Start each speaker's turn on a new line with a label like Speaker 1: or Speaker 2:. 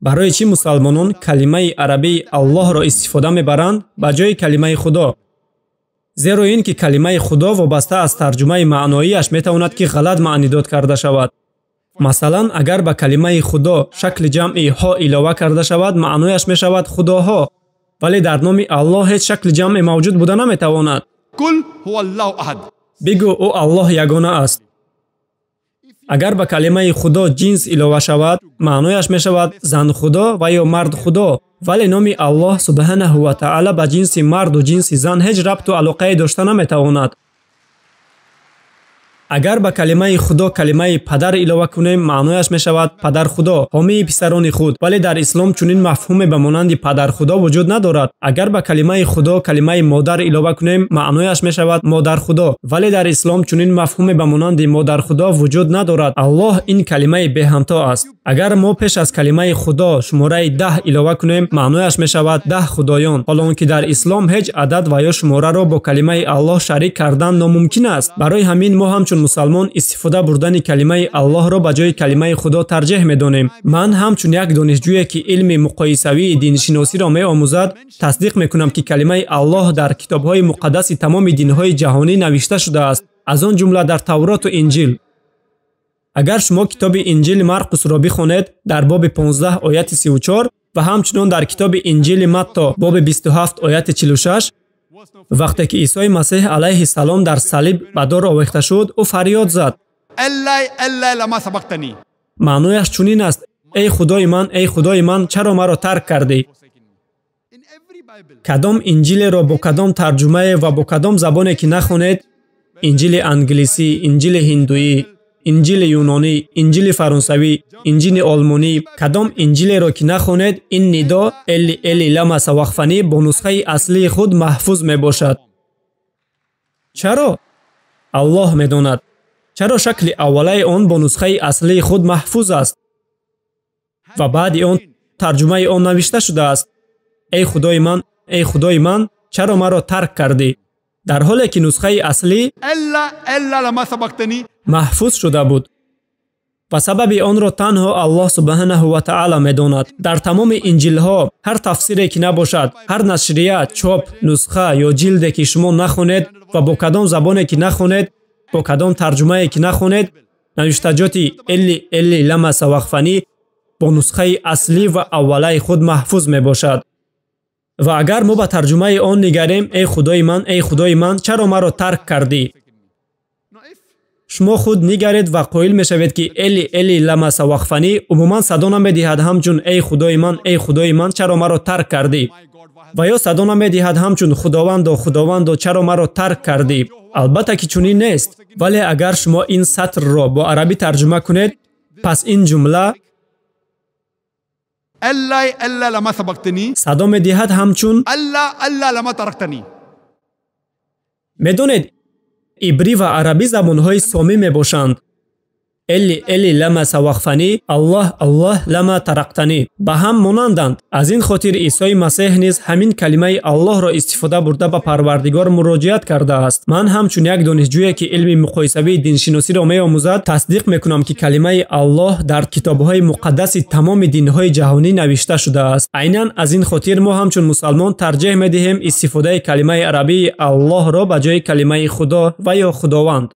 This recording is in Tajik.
Speaker 1: барои чӣ мусалмонон калимаи арабии Аллоҳро истифода мебаранд ба ҷои калимаи Худо? зеро ин ки калимаи Худо вобаста аз тарҷумаи маъноияш метавонад ки ғалат маънидод карда шавад. Масалан, агар ба калимаи Худо шакли ҷамъи ҳо илова карда шавад, маънояш мешавад худоҳо, вале дар номи Аллоҳ ҳеҷ шакли ҷамъе мавҷуд буда наметавонад.
Speaker 2: Кул ҳуаллоҳу аҳад.
Speaker 1: Бигӯ ӯ Аллоҳ ягона аст. агар ба калимаи Худо ҷинс илова шавад, маънояш мешавад зан Худо ва ё мард Худо, вале номи Аллоҳ субҳанаҳу ва таъала ба ҷинси марду ҷинси зан ҳеҷ рабту алоқае дошта наметавонад. агар ба калимаи Худо калимаи падар илова кунем, маънояш мешавад падар Худо, ҳомии писарони худ, вале дар ислом чунин мафҳуме ба монанди падар Худо вуҷуд надорад. агар ба калимаи Худо калимаи модар илова кунем, маънояш мешавад модар Худо, вале дар ислом чунин мафҳуме ба монанди модар Худо вуҷуд надорад. Аллоҳ ин калимаи беҳамто аст. агар мо пеш аз калимаи Худо шумораи 10 илова кунем, маънояш мешавад 10 худоён, ҳолонки дар ислом ҳеҷ адад ва ё шумораро бо калимаи Аллоҳ шарик кардан номумкин аст. барои ҳамин мо ҳамчун мусалмон истифода бурдани калимаи Аллоҳро ба ҷои калимаи Худо тарҷеҳ медонем. ман ҳамчун як донишҷӯе ки илми муқоисавии диншиносиро меомӯзад, тасдиқ мекунам ки калимаи Аллоҳ дар китобҳои муқаддаси тамоми динҳои ҷаҳонӣ навишта шудааст, аз он ҷумла дар Тавроту Инҷил. агар шумо китоби Инҷили Марқусро бихонед дар боби 15 ояти 34 ва ҳамчунон дар китоби Инҷили Матто боби 27 ояти 46, вақте ки Исои Масеҳ алайҳи салом дар салиб ба дор овехта шуд, ӯ фарёд зад.
Speaker 2: Эллай лама сабақтани.
Speaker 1: маънояш чунин аст: эй худои ман, чаро маро тарк кардӣ? кадом инҷилеро бо кадом тарҷумае ва бо кадом забоне ки нахонед, инҷили англисӣ, инҷили ҳиндуӣ, инҷили юнонӣ, инҷили фаронсавӣ, инҷили олмонӣ, кадом инҷилеро ки нахонед, ин нидо элли элли лама савақфанӣ бо нусхаи аслии худ маҳфуз мебошад. чаро? Аллоҳ медонад. чаро шакли аввалаи он бо нусхаи аслии худ маҳфуз аст ва баъди он тарҷумаи он навишта шудааст: эй худои ман, чаро маро тарк кардӣ? дар ҳоле ки нусхаи аслӣ
Speaker 2: элла лама сабақтани
Speaker 1: маҳфуз шуда буд ва сабаби онро танҳо Аллоҳ субҳанаҳу ва таъала медонад. дар тамоми инҷилҳо ҳар тафсире ки набошад, ҳар нашрия, чоп, нусха ё ҷилде ки шумо нахонед ва бо кадом забоне ки нахонед, бо кадом тарҷумае ки нахонед, навиштаҷоти элли элли лама савақфанӣ бо нусхаи аслӣ ва аввалаи худ маҳфуз мебошад. ва агар мо ба тарҷумаи он нигарем: эй худои ман, чаро маро тарк кардӣ? шумо худ нигаред ва қоил мешавед ки элли элли лама савақфанӣ умуман садо намедиҳад ҳамчун эй худои ман, чаро маро тарк кардӣ? ва ё садо намедиҳад ҳамчун худовандо, чаро маро тарк кардӣ? албатта ки чунин нест. вале агар шумо ин сатрро бо арабӣ тарҷума кунед, пас ин ҷумла
Speaker 2: элла лама сабақтани
Speaker 1: садо медиҳад ҳамчун
Speaker 2: алла лама тарактани.
Speaker 1: медонед, ибрӣ ва арабӣ забонҳои соми мебошанд. элли элли лама савақфанӣ, Аллоҳ лама тарақтанӣ ба ҳам монанданд. аз ин хотир Исои Масеҳ низ ҳамин калимаи Аллоҳро истифода бурда ба Парвардигор муроҷиат кардааст. ман ҳамчун як донишҷӯе ки илми муқоисавии диншиносиро меомӯзад, тасдиқ мекунам ки калимаи Аллоҳ дар китобҳои муқаддаси тамоми динҳои ҷаҳонӣ навишта шудааст. айнан аз ин хотир мо ҳамчун мусалмон тарҷеҳ медиҳем истифодаи калимаи арабии Аллоҳро ба ҷои калимаи Худо ва ё Худованд.